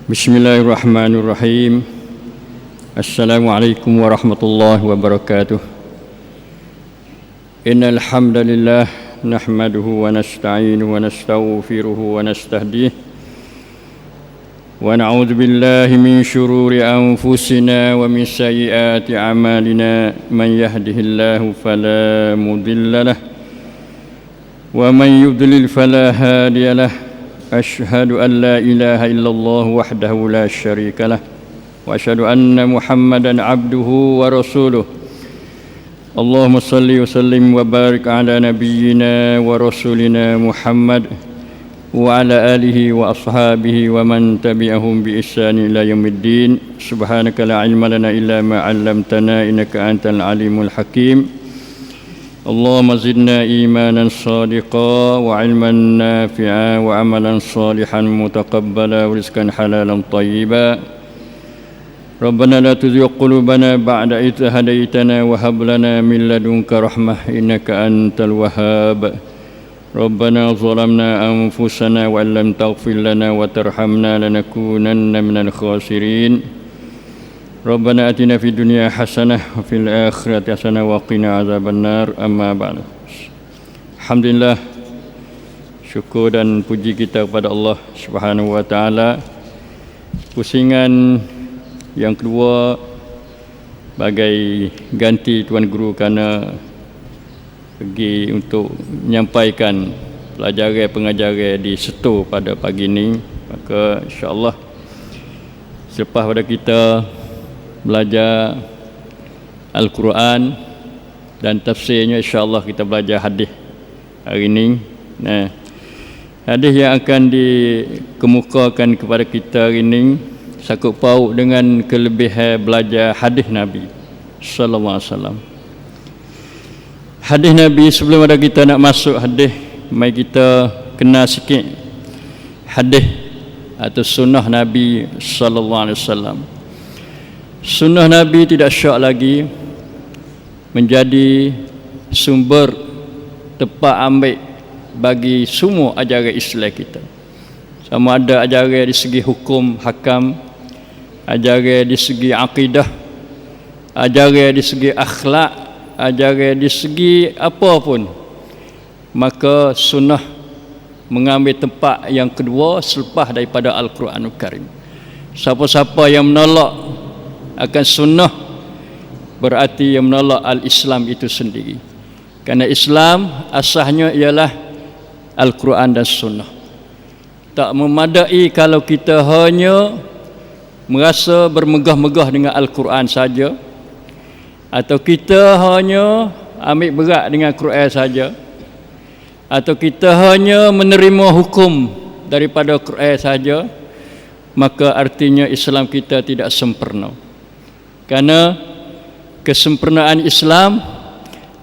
Bismillahirrahmanirrahim. Assalamualaikum warahmatullahi wabarakatuh. Innal hamdalillah nahmaduhu wa nasta'inuhu wa nastaghfiruhu wa nastahdihi wa na'udzu billahi min shururi anfusina wa min sayyiati a'malina. Man yahdihillahu fala mudilla lahu wa man yudlil fala hadiya lahu. Asyhadu an la ilaha illallah wahdahu la syarika lah wa asyhadu anna Muhammadan abduhu wa rasuluh. Allahumma salli wa sallim wa barik ala nabiyyina wa rasulina Muhammad wa ala alihi wa ashabihi wa man tabi'ahum bi ihsan ila yaumiddin. Subhanaka la ilma lana illa ma 'allamtana innaka antal alimul hakim. Allahumma zidna imanan sadiqa wa ilman nafi'a wa amalan salihan mutaqabbala wa rizqan halalan tayyiba. Rabbana la tuzigh qulubana ba'da idh hadaytana wa hab lana min ladunka rahmah innaka antal wahhab. Rabbana zalamna anfusana wa lam taghfir lana wa tarhamna lanakunanna minal khasirin. Rabbana atina fid dunya hasanah wa fil akhirati hasanah wa qina azabannar. Amma ba'du. Alhamdulillah, syukur dan puji kita kepada Allah Subhanahu wa taala. Pusingan yang kedua bagai ganti tuan guru kerana pergi untuk menyampaikan pelajaran pengajaran di Setu pada pagi ini. Maka insya-Allah selepas pada kita belajar Al-Quran dan tafsirnya, insya-Allah kita belajar hadis hari ini. Nah, hadis yang akan dikemukakan kepada kita hari ini sakut paut dengan kelebihan belajar hadis Nabi sallallahu alaihi wasallam. Hadis Nabi, sebelum ada kita nak masuk hadis, mari kita kenal sikit hadis atau sunnah Nabi sallallahu alaihi wasallam. Sunnah Nabi tidak syak lagi menjadi sumber tempat ambil bagi semua ajaran Islam kita. Sama ada ajaran di segi hukum hakam, ajaran di segi akidah, ajaran di segi akhlak, ajaran di segi apa pun. Maka sunnah mengambil tempat yang kedua selepas daripada Al-Quranul Karim. Siapa-siapa yang menolak akan sunnah berarti yang menolak al-Islam itu sendiri. Kerana Islam asasnya ialah Al-Quran dan sunnah. Tak memadai kalau kita hanya merasa bermegah-megah dengan Al-Quran saja, atau kita hanya ambil berat dengan Quran saja, atau kita hanya menerima hukum daripada Quran saja, maka artinya Islam kita tidak sempurna. Kerana kesempurnaan Islam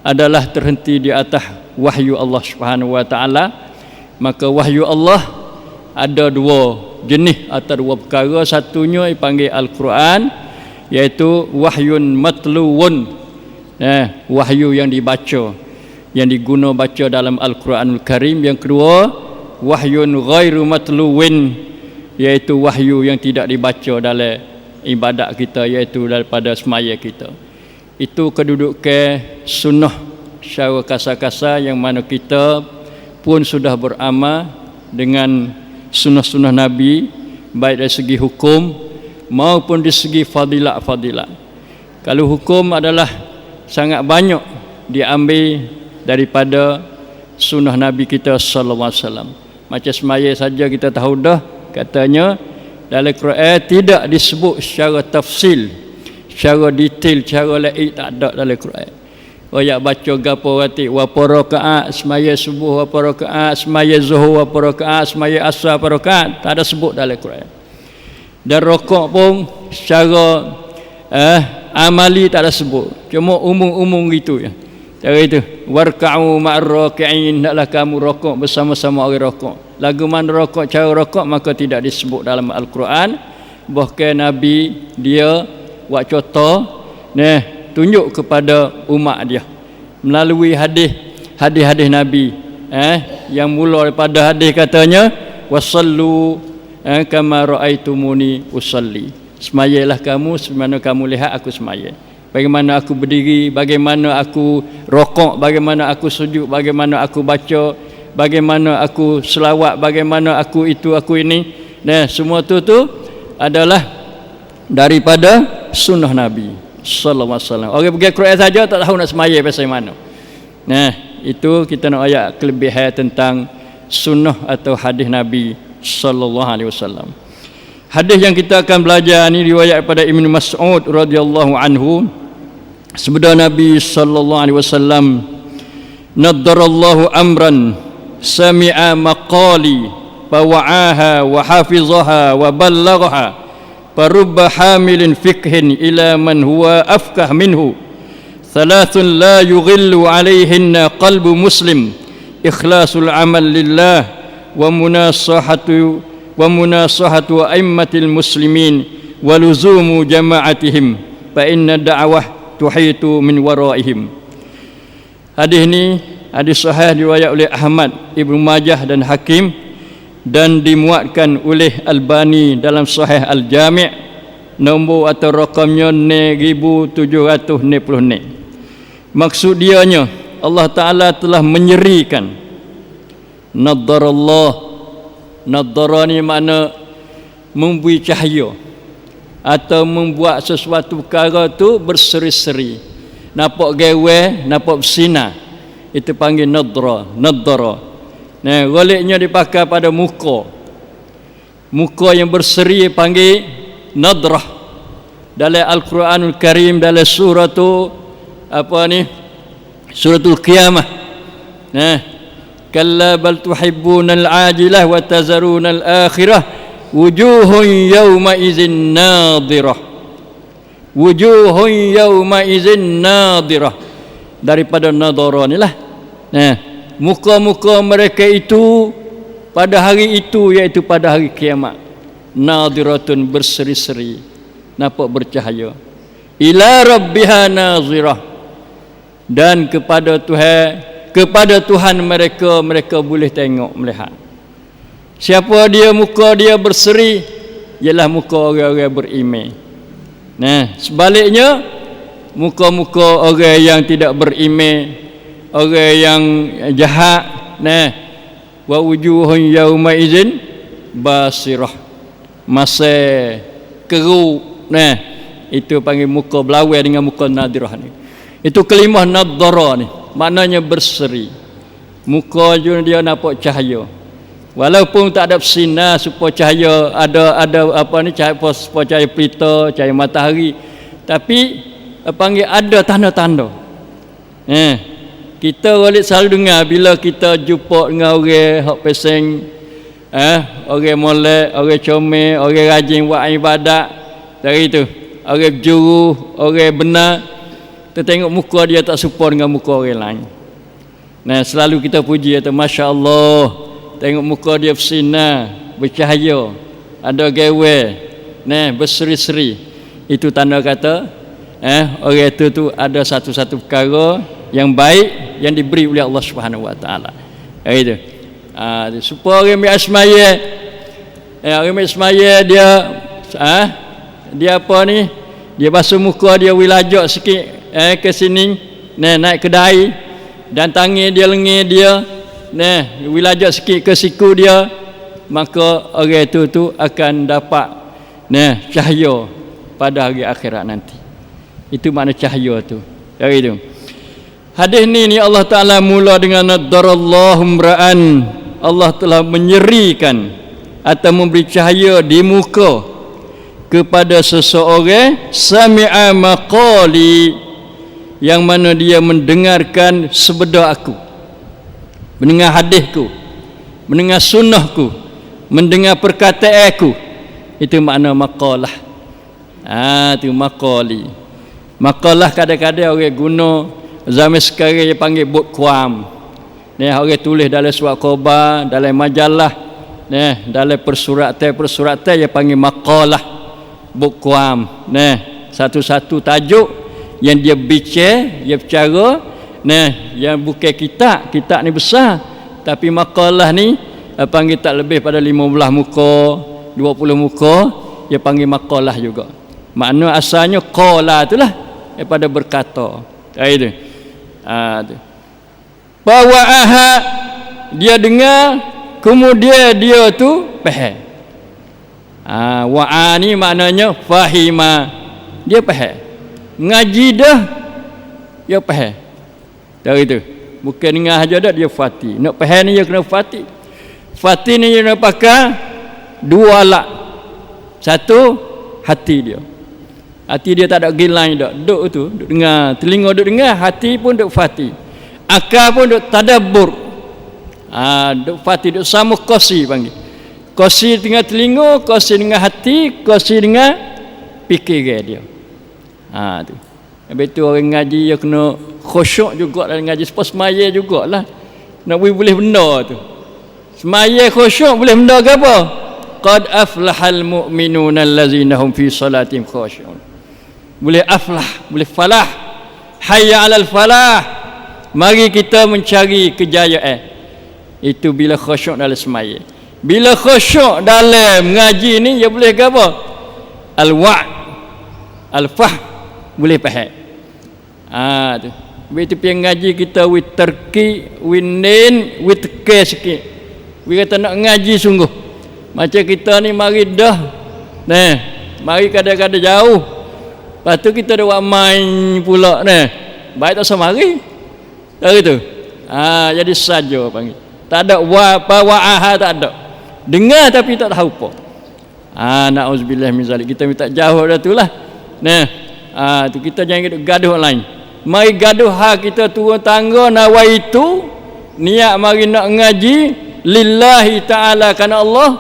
adalah terhenti di atas wahyu Allah Subhanahu wa taala. Maka wahyu Allah ada dua jenis atau dua perkara. Satunya dipanggil Al-Quran, iaitu wahyun matluun, wahyu yang dibaca, yang diguna baca dalam Al-Quranul Karim. Yang kedua, wahyun ghairu matluwin, iaitu wahyu yang tidak dibaca dalam ibadat kita, iaitu daripada semaya kita. Itu kedudukan sunnah secara kasar-kasar, yang mana kita pun sudah beramal dengan sunnah-sunnah Nabi, baik dari segi hukum maupun dari segi fadilat-fadilat. Kalau hukum adalah sangat banyak diambil daripada sunnah Nabi kita sallallahu alaihi wasallam. Macam semaya saja kita tahu dah, katanya dalam Quran tidak disebut secara tafsil, secara detail, secara lain, tak ada dalam Quran. Ayat baca gapo rati, berapa rakaat semaya subuh, berapa rakaat semaya zuhur, berapa rakaat semaya asar, berapa rakaat, tak ada sebut dalam Quran. Dan rakaat pun secara amali tak ada sebut, cuma umum-umum gitu ya. Cara itu, warka'u ma'ar raki'in, hendaklah kamu rakaat bersama-sama orang rakaat. Lagu mana rakaat, cara rakaat, maka tidak disebut dalam Al-Quran. Bahkan Nabi dia buat contoh, tunjuk kepada umat dia melalui hadis Nabi, yang mula daripada hadis katanya wasallu kama raaitumuni usalli. Semayalah kamu sebagaimana kamu lihat aku semaya. Bagaimana aku berdiri, bagaimana aku rokok, bagaimana aku sujud, bagaimana aku baca, bagaimana aku selawat, bagaimana aku itu, aku ini. Nah, semua tu adalah daripada sunnah Nabi sallallahu alaihi wasallam. Orang pergi Quran saja tak tahu nak semaya pasal mana. Nah, itu kita nak ayat kelebihan tentang sunnah atau hadis Nabi sallallahu alaihi wasallam. Hadis yang kita akan belajar ni riwayat daripada Ibnu Mas'ud radhiyallahu anhu. Sabda Nabi sallallahu alaihi wasallam, "Naddarallahu amran sami'a maqali fa wa'aha wa hafizaha wa ballaghaha farubba hamilin fikhin ila man huwa afkah minhu thalathun la yughillu alaihinna qalbu muslim ikhlasul amal lillah wa munasahatu a'immatil muslimin wa luzumu jama'atihim fa inna da'wah tuhitu min waraihim." Hadis ini hadis sahih riwayat oleh Ahmad, Ibnu Majah dan Hakim dan dimuatkan oleh Albani dalam Sahih Al-Jami' nombor atau rakamnya 1760. Maksud dianya Allah Ta'ala telah menyerikan. Naddara ni makna memberi cahaya atau membuat sesuatu perkara tu berseri-seri, nampak gewe, nampak bersinar, itu panggil naddara. Nah, goliknya dipakai pada muka yang berseri panggil nadrah. Dalam Al-Quranul Karim dalam suratul Qiyamah. Nah, kalla bal tuhibbunal ajilah wa tazarunal akhirah wujuhun yawma idzin nadirah. Wujuhun yawma idzin nadirah. Daripada nadara ni lah. Nah, muka-muka mereka itu pada hari itu, iaitu pada hari kiamat, nadiratun berseri-seri, nampak bercahaya, ila rabbiha nazirah, dan kepada Tuhan mereka boleh tengok, melihat. Siapa dia muka dia berseri, ialah muka orang-orang beriman. Nah, sebaliknya muka-muka orang yang tidak beriman, orang yang jahat, nah, wa wujuhun yauma idzin basirah, masa keruk, nah, itu panggil muka belawai dengan muka nadirah ni. Itu kalimah naddara ni, maknanya berseri. Muka dia nampak cahaya, walaupun tak ada bersinar supaya cahaya cahaya pelita, cahaya matahari, tapi panggil ada tanda-tanda. Kita selalu dengar bila kita jumpa dengan orang hak peseng, orang molek, orang comel, orang rajin buat ibadat, dari itu orang berjuru, orang benar, kita tengok muka dia tak serupa dengan muka orang lain. Nah, selalu kita puji kata masya-Allah, tengok muka dia bersinar, bercahaya, ada gawe, nah, berseri-seri. Itu tanda kata orang itu ada satu-satu perkara yang baik yang diberi oleh Allah Subhanahu wa taala. Itu. Supaya orang semaya, orang semaya dia apa ni? Dia basuh muka dia wilajak sikit ke sini, naik kedai, dan tangan dia lengan dia wilajak sikit ke siku dia, maka orang itu akan dapat cahaya pada hari akhirat nanti. Itu makna cahaya tu. Dari itu. Hadis ni Allah Ta'ala mula dengan naddarallahu imra'an. Allah telah menyerikan atau memberi cahaya di muka kepada seseorang sami'a maqali, yang mana dia mendengarkan sabda aku, mendengar hadisku, mendengar sunnahku, mendengar perkataan aku. Itu makna maqalah. Itu maqali. Maqalah kadang-kadang orang guna zaman sekarang dia panggil bookworm. Orang tulis dalam surat khabar, dalam majalah, dalam persuratan dia panggil maqalah, bookworm. Satu-satu tajuk yang dia bicara, yang bukan kitab ni besar, tapi maqalah ni panggil tak lebih pada 15 muka, 20 muka, dia panggil maqalah juga. Makna asalnya qala itulah daripada berkata. Itu. Tu. Bawa'aha, dia dengar, kemudian dia tu faham. Wa'a ni maknanya fahima, dia faham. Ngaji dah, dia faham. Dari itu. Bukan dengar saja dah, dia fati. Nak faham ni dia kena fati. Fati ni dia nak pakai dua alat. Satu, hati dia. Hati dia tak ada gilang dah. Duk tu, duk dengar. Telinga duk dengar, hati pun duk fati. Akal pun duk tadabbur. Duk fati, duk sama qasi panggil. Qasi dengan telinga, qasi dengan hati, qasi dengan fikiran dia. Tu. Habis tu orang ngaji dia kena khusyuk juga dalam ngaji. Sebab semaya jugalah. Nak boleh benda tu. Semaya khusyuk boleh benda ke apa? Qad aflahal mu'minuna allazina hum fi salatihim khashi'un. Boleh aflah, boleh falah. Hayya 'alal falah. Mari kita mencari kejayaan. Itu bila khusyuk dalam semaya. Bila khusyuk dalam ngaji ni dia boleh ke apa? Al-wa' al-fahm, boleh faham. Tu. Begitu pian ngaji kita with terki, with nin, with ke sikit. We kata nak ngaji sungguh. Macam kita ni mari dah. Mari kadang-kadang jauh. Lepas tu kita dah buat main pula baik tak semari. Tak gitu. Jadi saja panggil. Tak ada wa'aha, tak ada. Dengar tapi tak tahu apa. Na'udzubillah min zalik. Kita minta jauh dah tu lah. Tu kita jangan gaduh lain. Mari gaduh kita turun tangga nawaitu niat mari nak ngaji lillahi ta'ala kerana Allah,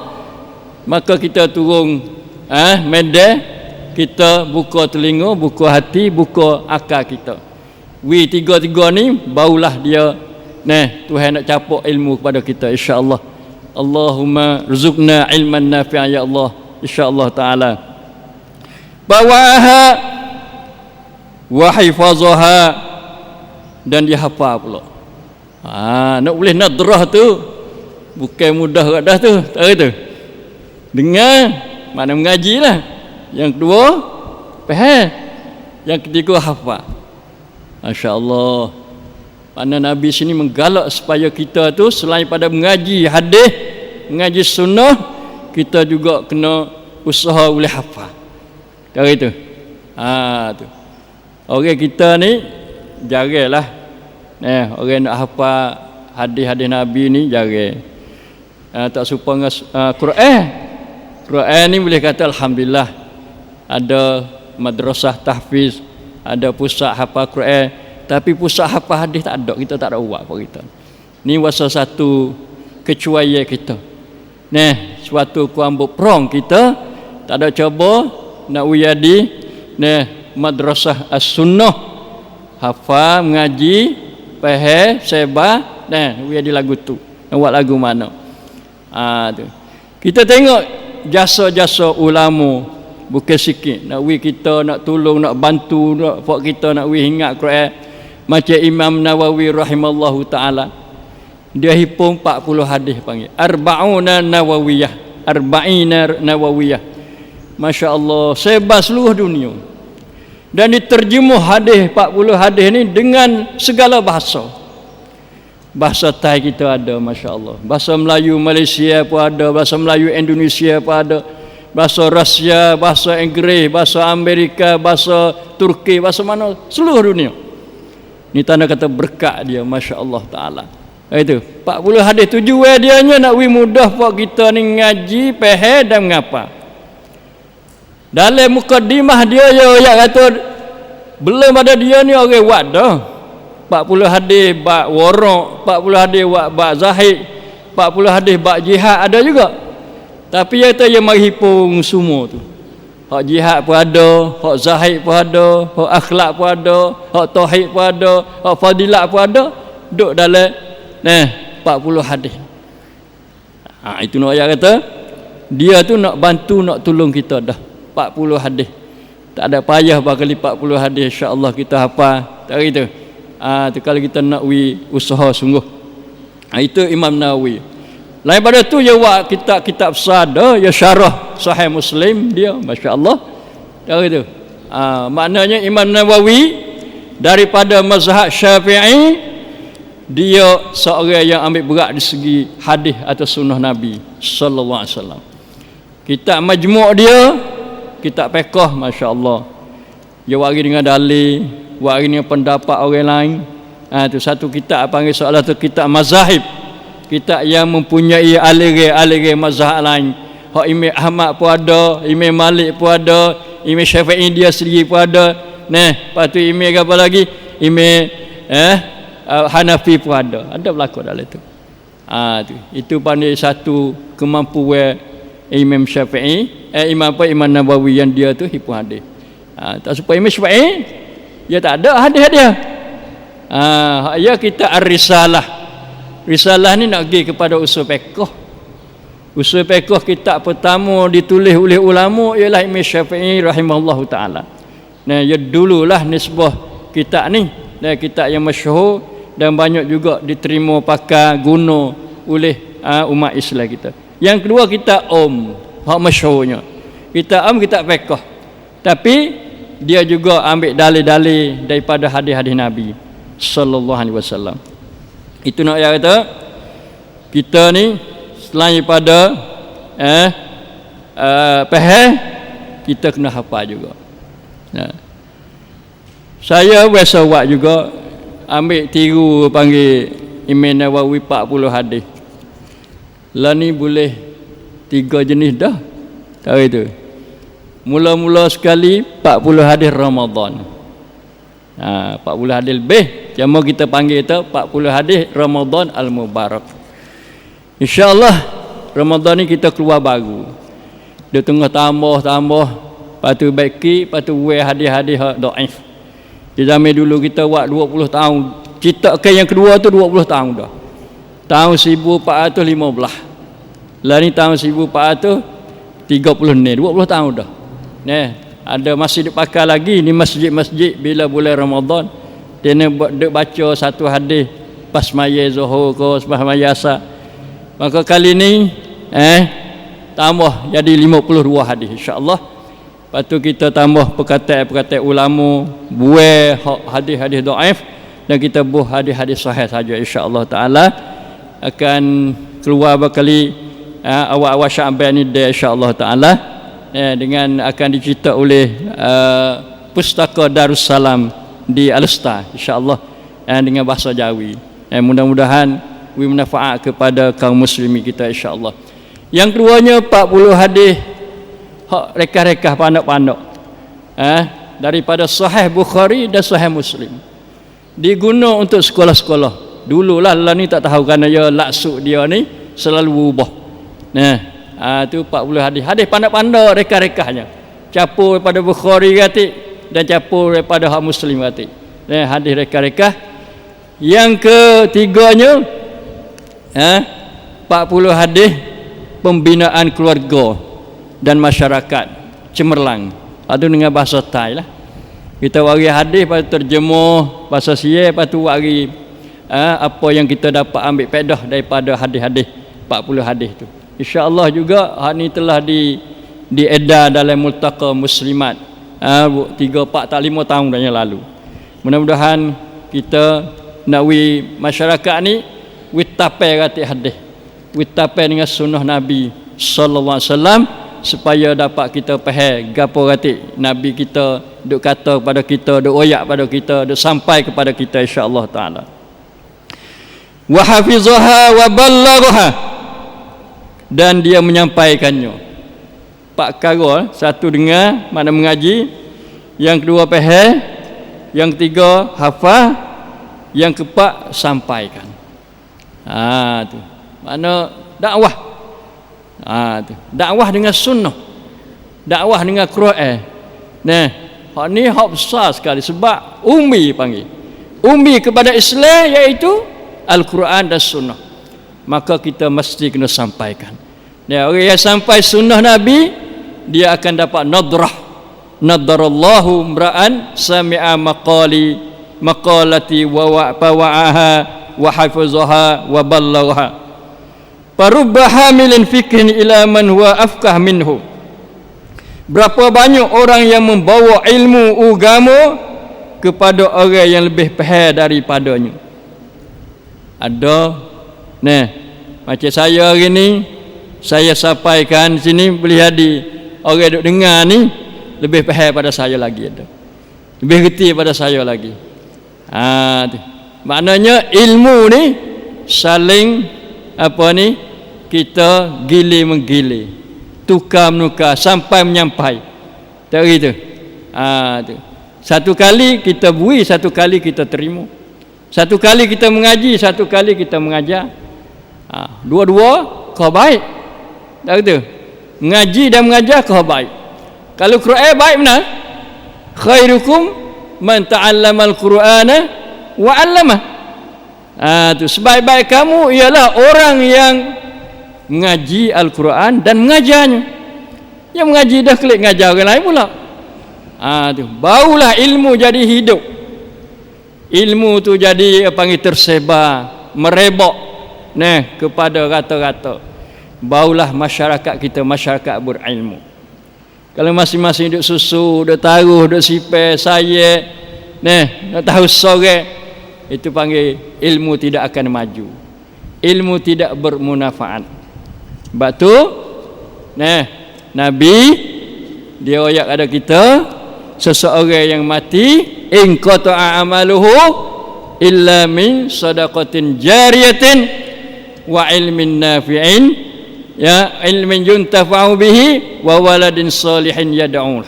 maka kita turun medan, kita buka telinga, buka hati, buka akal kita. Tiga-tiga ni barulah dia Tuhan nak capuk ilmu kepada kita insya-Allah. Allahumma rzuqna ilman nafi'an ya Allah insya-Allah taala. Bawaha wa hifazaha, dan dia hafal pula. Nak boleh nadrah tu bukan mudah kat dah tu, tak tu. Dengar mana mengajilah. Yang kedua faham. Yang ketiga hafal. Masya-Allah. Mana Nabi sini menggalak supaya kita tu selain pada mengaji hadis, mengaji sunnah, kita juga kena usaha boleh hafal. Cara itu. Tu. Orang kita ni jaranglah. Orang nak hafal hadis-hadis Nabi ni jarang. Tak serupa dengan Quran. Quran ni boleh kata alhamdulillah ada madrasah tahfiz, ada pusat hafal Quran, tapi pusat hafal hadis tak ada. Kita tak ada buat apa kita. Ni salah satu kecuaian kita. Suatu kuambuk prong kita tak ada cuba nak uyadi madrasah as-sunnah, hafal mengaji faham sebab uyadi lagu tu. Nak buat lagu mana? Tu. Kita tengok jasa-jasa ulama bukan sikit. Nak kita nak tolong, nak bantu, nak buat kita nak ingat Quran. Macam Imam Nawawi rahimallahu taala, dia hipung 40 hadis panggil arba'una nawawiyah, arba'ina nawawiyah. Masya-Allah, sebar seluruh dunia. Dan diterjemuh hadis 40 hadis ni dengan segala bahasa. Bahasa Thai kita ada, masya-Allah. Bahasa Melayu Malaysia pun ada, bahasa Melayu Indonesia pun ada. Bahasa Rusia, bahasa Inggeris, bahasa Amerika, bahasa Turki, bahasa mana, seluruh dunia. Ni tanda kata berkat dia, masya-Allah taala. Itu 40 hadis tujuan dia nak mudah buat kita ni ngaji, faham dan mengapa. Dalam mukadimah dia kata belum ada dia ni orang buat dah. 40 hadis bab warak, 40 hadis bab zahid, 40 hadis bab jihad ada juga. Tapi dia kata dia mari hipung semua tu. Hak jihad pun ada, hak zahid pun ada, hak akhlak pun ada, hak tauhid pun ada, hak fadilat pun ada, duk dalam 40 hadis. Itu nak ayat kata dia tu nak bantu, nak tolong kita dah 40 hadis. Tak ada payah bakal 40 hadis, insya-Allah kita hafal. Tak gitu. Tu kalau kita nak usaha sungguh. Itu Imam Nawawi. Lain pada tu ya buat kitab-kitab besar dah, ya syarah Sahih Muslim dia, masya-Allah. Dari tu. Maknanya Imam Nawawi daripada mazhab Syafi'i, dia seorang yang ambil berat di segi hadis atau sunnah Nabi sallallahu alaihi wasallam. Kitab majmu' dia, kitab fiqh, masya-Allah. Dia wari dengan dalil, wari dengan pendapat orang lain. Tu satu kitab panggil soalan tu kitab mazahib. Kitab yang mempunyai aliran mazhab lain. Hak Imam Ahmad pun ada, Imam Malik pun ada, Imam Syafi'i dia sendiri pun ada. Lepas tu Imam apa lagi? Imam Hanafi pun ada. Ada berlaku dalam itu. Tu. Itu pandai satu kemampuan Imam Syafi'i, Imam Nawawi yang dia tu hipun hadis. Tak supaya Imam Syafi'i dia tak ada hadis dia. Ya kita Ar-Risalah. Risalah ni nak pergi kepada usul fiqh. Usul fiqh kitab pertama ditulis oleh ulama ialah Imam Syafi'i rahimahullahu taala. Ya dululah nisbah kitab ni, kitab yang masyhur dan banyak juga diterima pakai guna oleh umat Islam kita. Yang kedua kitab hak masyhurnya. Kitab kitab fiqh. Tapi dia juga ambil dalil-dalil daripada hadis-hadis Nabi sallallahu alaihi wasallam. Itu nak kata kita ni selain pada faham, kita kena hafal juga. Saya biasa buat juga, ambil tiru panggil Imam Nawawi 40 hadis. Lah ni boleh 3 jenis dah. Tahu itu. Mula-mula sekali 40 hadis Ramadan. 40 hadis lebih. Cuma kita panggil itu 40 hadis Ramadan Al-Mubarak. InsyaAllah Ramadan ni kita keluar baru. Dia tengah tambah. Lepas tu baiki, lepas tu buat hadis-hadis dhaif. Di zaman dulu kita buat 20 tahun. Citakan yang kedua tu 20 tahun dah. Tahun 1415. Lah ni tahun 1430 ni, 20 tahun dah. Ada masih dipakai lagi ni masjid-masjid bila bulan Ramadan. Dia nak baca satu hadis pas maya Zuhur ke pas maya Asar. Maka kali ni tambah jadi 52 hadis insya-Allah. Lepas tu kita tambah perkataan-perkataan ulama, buai hadis-hadis dhaif dan kita buh hadis-hadis sahih saja insya-Allah taala akan keluar berkali awal-awal Syaban ni dia insya-Allah taala dengan akan dicetak oleh Pustaka Darussalam di Al-Star insya-Allah dengan bahasa Jawi. Mudah-mudahan bermanfaat kepada kaum muslimin kita insya-Allah. Yang keduanya 40 hadis hak rekah-rekah pandok-pandok daripada Sahih Bukhari dan Sahih Muslim. Diguna untuk sekolah-sekolah. Dululah ni tak tahu kerana ya laksuk dia ni selalu berubah. Tu 40 hadis. Hadis pandok-pandok rekah-rekahnya. Capur daripada Bukhari kata dan capur daripada hak Muslim kata. Hadis rekah-rekah. Yang ketiganya 40 hadis pembinaan keluarga dan masyarakat cemerlang. Itu dengan bahasa Thai lah. Kita wari hadis, lepas tu terjemah bahasa Sia, lepas tu wari apa yang kita dapat ambil faedah daripada hadis-hadis 40 hadis tu. InsyaAllah juga hal ni telah diedar dalam Multaqa Muslimat 3, 4, 5 tahun dah yang lalu. Mudah-mudahan kita nak masyarakat ni tapai rati hadis, tapai dengan sunnah Nabi sallallahu alaihi wasallam supaya dapat kita faham gapo rati Nabi kita duk kata kepada kita, duk oyak pada kita, duk sampai kepada kita insya-Allah taala. Wa hafizaha wa ballaghaha, dan dia menyampaikannya. 4 perkara, satu dengar makna mengaji, yang kedua faham, yang ketiga hafal, yang keempat sampaikan. Tu makna dakwah. Tu dakwah dengan sunnah, dakwah dengan Quran. Hak ni hak besar sekali sebab ummi panggil. Ummi kepada Islam iaitu Al-Quran dan sunnah. Maka kita mesti kena sampaikan. Orang yang sampai sunnah Nabi, dia akan dapat nadrah. Nadarallahu imra'an sami'a maqalati wa wa'aha wa hafizaha wa ballaghaha. Parubba hamilin fikhin ila man huwa afqah minhu. Berapa banyak orang yang membawa ilmu agama kepada orang yang lebih faham daripadanya. Ada macam saya hari ni, saya sampaikan sini boleh jadi orang duk dengar ni lebih faham pada saya lagi, ada lebih reti pada saya lagi. Tu maknanya ilmu ni saling kita gilir menggilir, tukar menukar sampai menyampai. Tak gitu. Tu. Satu kali kita beri, satu kali kita terima. Satu kali kita mengaji, satu kali kita mengajar. Dua-dua kau baik. Tak gitu. Mengaji dan mengajar kau baik. Kalau Quran baik benar. Khairukum man ta'allama al-Qur'ana wa 'allamah. Tu sebaik-baik kamu ialah orang yang mengaji Al-Quran dan mengajarnya. Yang mengaji dah klik ngajar orang lain pula. Tu barulah ilmu jadi hidup. Ilmu tu jadi panggil tersebar, merebak kepada rata-rata. Barulah masyarakat kita masyarakat berilmu. Kalau masing-masing duk susu, duk taruh, duk sipir, sayek, nak tahu sore, itu panggil ilmu tidak akan maju. Ilmu tidak bermanfaat. Sebab tu Nabi dia ayat ada kita, seseorang yang mati in qata'a amaluhu illa min sadaqatin jariyatin wa ilmin nafi'in, ya ilmin yuntafa'u bihi wa waladin salihin yad'u.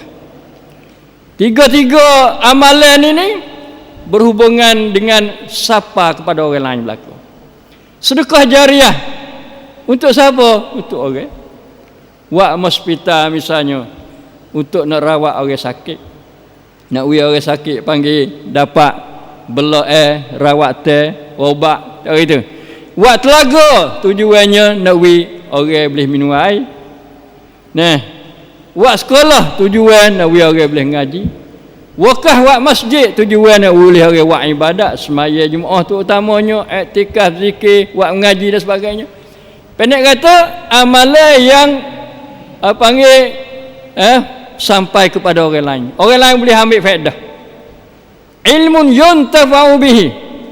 Tiga-tiga amalan ini berhubungan dengan sapa kepada orang lain berlaku. Sedekah jariah untuk siapa? Untuk orang buat hospital misalnya, untuk nak rawat orang sakit, nak uya orang sakit panggil dapat belak rawat teh ubat gitu. Buat telaga tujuannya nak orang boleh minum air. Buat sekolah tujuan nak orang boleh ngaji. Wakaf buat masjid tujuan nak boleh orang buat ibadat, semaya Jumaat tu utamanya, iktikaf, zikir, buat mengaji dan sebagainya. Pendek kata amalan yang panggil sampai kepada orang lain. Orang lain boleh ambil faedah. Ilmun yuntafa'u bihi,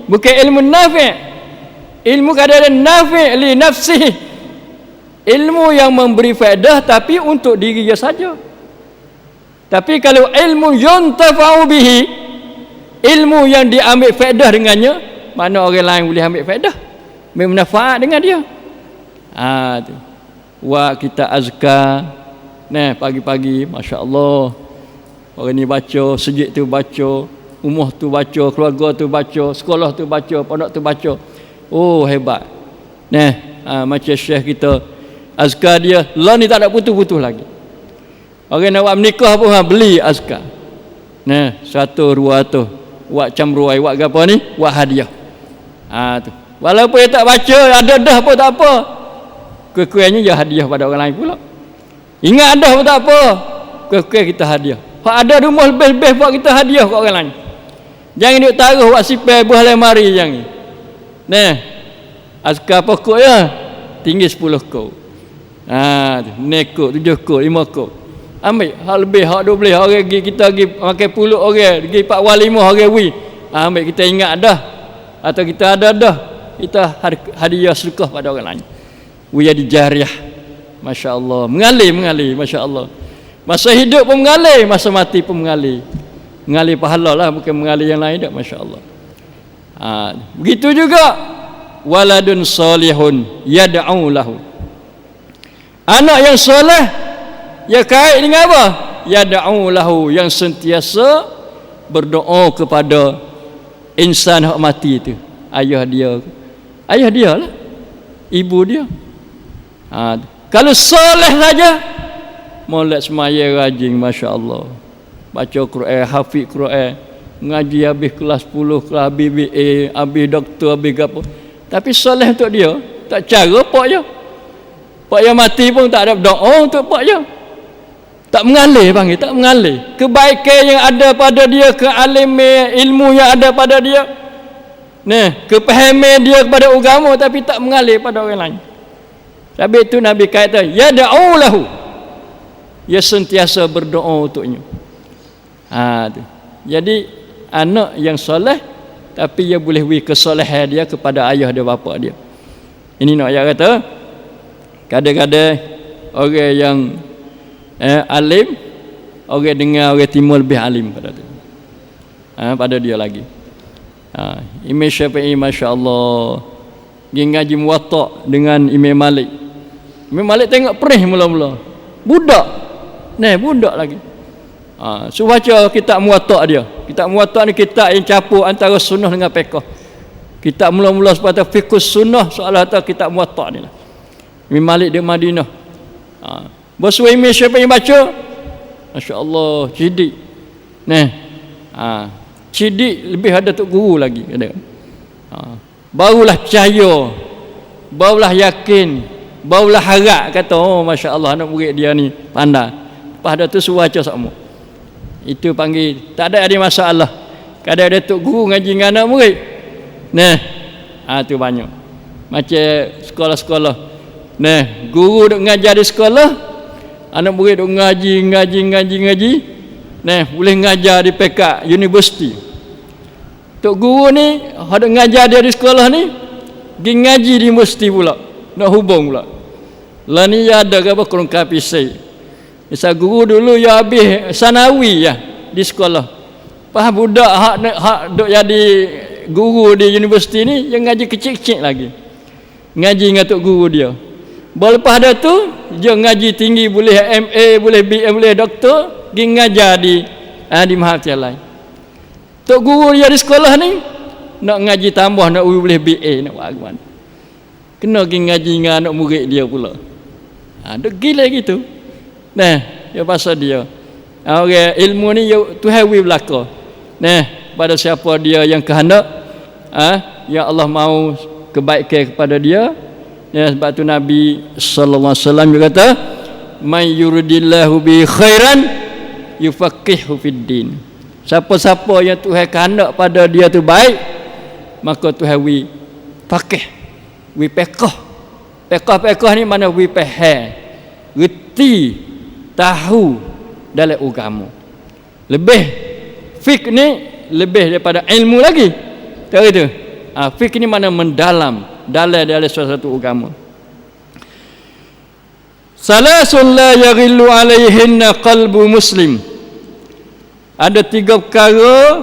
bukan ilmu nafi'. Ilmu kadang-kadang nafi' li nafsihi. Ilmu yang memberi faedah tapi untuk diri dia saja. Tapi kalau ilmu yuntafa'u bihi, ilmu yang diambil faedah dengannya, mana orang lain boleh ambil faedah, bermanfaat dengan dia. Tu. Wa kita azkar, pagi-pagi, masya-Allah. Orang ni baca, sejid tu baca, rumah tu baca, keluarga tu baca, sekolah tu baca, pondok tu baca. Oh hebat. Macam syekh kita, azkar dia lah ni tak ada putus-putus lagi. Orang nak buat menikah pun beli azkar. 100, 200, buat camruai, buat apa ni? Buat hadiah. Tu. Walaupun dia tak baca, ada dah pun tak apa. Kekurangannya dia hadiah pada orang lain pula. Ingat dah pun tak apa. Kekurangan kita hadiah. Hak ada rumah lebih-lebih buat kita hadiah kat orang lain. Jangan duk taruh buat sipir buah lemari jangan. Azkar pokok ya tinggi 10 kau. Nekok 7 kau, 5 kau. Ambil hak lebih, hak 12 orang pergi kita pergi makan pulut orang, pergi 4 wali 5 orang wi. Ambil kita ingat dah atau kita ada dah, kita hadiah sedekah pada orang lain. Jadi jariah. Masya-Allah, mengalir masya-Allah. Masa hidup pun mengalir, masa mati pun mengalir. Mengalir pahala lah, bukan mengalir yang lain dak, masya-Allah. Begitu juga waladun salihun yad'u lahu. Anak yang soleh ya kait dengan apa? Yad'u lahu, yang sentiasa berdoa kepada insan hak mati itu. Ayah dia lah, ibu dia. Kalau soleh saja, molek semaya rajin, masya-Allah. Baca Quran, hafiz Quran, ngaji habis kelas 10, kelas BBA, habis doktor, habis apa. Tapi soleh untuk dia, tak cara pak je. Pak yang mati pun tak ada doa untuk pak je. Tak mengalir panggil, tak mengalir. Kebaikan yang ada pada dia, kealiman, ilmu yang ada pada dia, kepahaman dia kepada agama, tapi tak mengalir pada orang lain. Habis itu Nabi kata, yad'u lahu. Ia sentiasa berdoa untuknya. Tu. Jadi anak yang soleh tapi ia boleh beri kesolehan dia kepada ayah dia, bapa dia. Ini nak ayat kata, kadang-kadang orang yang alim, orang dengar orang timur lebih alim pada tu. Pada dia lagi. Imam Syafi'i masya-Allah pergi ngaji Muwatta dengan Imam Malik. Imam Malik tengok perih mula-mula. Budak lagi. So baca kitab Muwatta dia. Kitab Muwatta ni kitab yang campur antara sunnah dengan fiqh. Kitab mula-mula sepatutnya fiqh sunnah, soalan atas kitab Muwatta ni lah. Imam Malik di Madinah. Boswa Imam Syafi'i baca, masya-Allah, cerdik. Cerdik lebih ada tok guru lagi ada. Barulah percaya, barulah yakin, barulah harap kata, oh masya-Allah anak murid dia ni pandai. Pada tu suruh baca semua. Itu panggil tak ada masalah. Kadang ada tok guru ngaji dengan anak murid. Tu banyak. Macam sekolah-sekolah. Guru duk ngajar di sekolah, anak murid duk ngaji. Boleh ngajar di PK universiti. Tok guru ni hendak ngajar dia di sekolah ni, pergi ngaji di universiti pula. Nak hubung pula. Lah ni ada ke apa kurang kapisai. Misal guru dulu ya habis sanawi ya di sekolah. Faham budak hak duk jadi guru di universiti ni yang ngaji kecil-kecil lagi. Ngaji dengan tok guru dia. Lepas dah tu dia ngaji tinggi, boleh MA, boleh BA, boleh doktor, pergi ngajar di mahasiswa. Tok guru dia di sekolah ni nak ngaji tambah, nak boleh BA, nak buat mana. Kena pergi ngaji dengan anak murid dia pula. Duk gila gitu. Ya pasal dia. Orang ilmu ni Tuhan wi belaka. Pada siapa dia yang kehendak, yang Allah mahu kebaikan kepada dia. Sebab tu Nabi sallallahu alaihi wasallam dia kata, "May yuridillahu bi khairan yufaqihu fid din." Siapa-siapa yang Tuhan kehendak pada dia tu baik, maka Tuhan wi faqih, wi peqah. Peqah ni mana wi faham, reti, tahu dalam agama. Lebih fiqh ni lebih daripada ilmu lagi. Tahu itu? Fiqh ni mana mendalam dalam suatu agama. Salasun la yaghillu alaihinna qalbu muslim. Ada tiga perkara,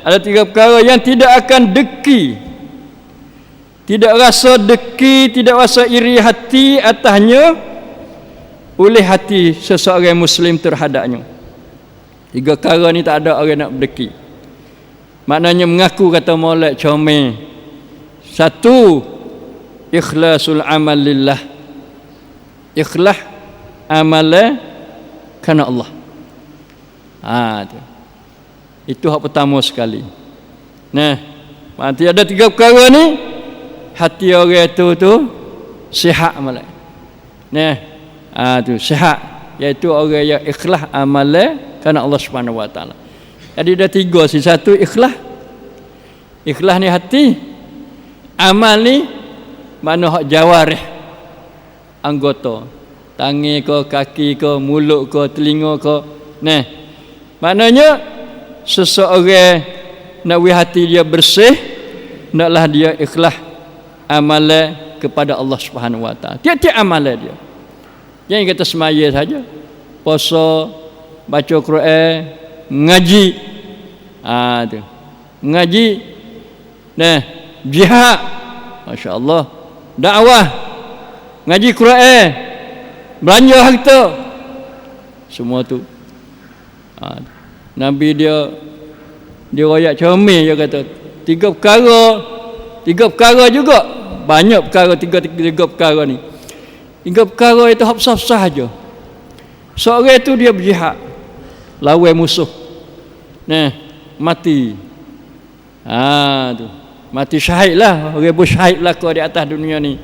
ada tiga perkara yang tidak akan deki, tidak rasa deki, tidak rasa iri hati atasnya oleh hati seseorang muslim terhadapnya. Tiga perkara ni tak ada orang nak berdeki. Maknanya mengaku kata molek comel. Satu, ikhlasul amal lillah. Ikhlas amal kerana Allah. Itu hak pertama sekali. Berarti ada tiga perkara ni, hati orang tu sihat amal. Tu sihat, iaitu orang yang ikhlas amal kerana Allah Subhanahu Wa Taala. Jadi ada tiga sih. Satu ikhlas. Ikhlas ni hati. Amal ni mana hak jawarih, anggota, tangan ke, kaki ke, mulut ke, telinga ke. Maknanya seseorang nak hati dia bersih, naklah dia ikhlas amal kepada Allah Subhanahu Wa Taala. Tiap-tiap amal dia. Jangan kata semaya saja. Puasa, baca Quran, ngaji. Tu. Ngaji. Jihad. Masya-Allah. Dakwah. Ngaji Quran. Belanja harta. Semua tu. Nabi dia royak comel, dia kata tiga perkara juga. Banyak perkara, tiga perkara ni. Tiga perkara itu hafsah-hafsah saja. Seorang itu dia berjihad, lawan musuh. Mati. Tu. Mati syahid lah. Orang bersyahid lah kau di atas dunia ni.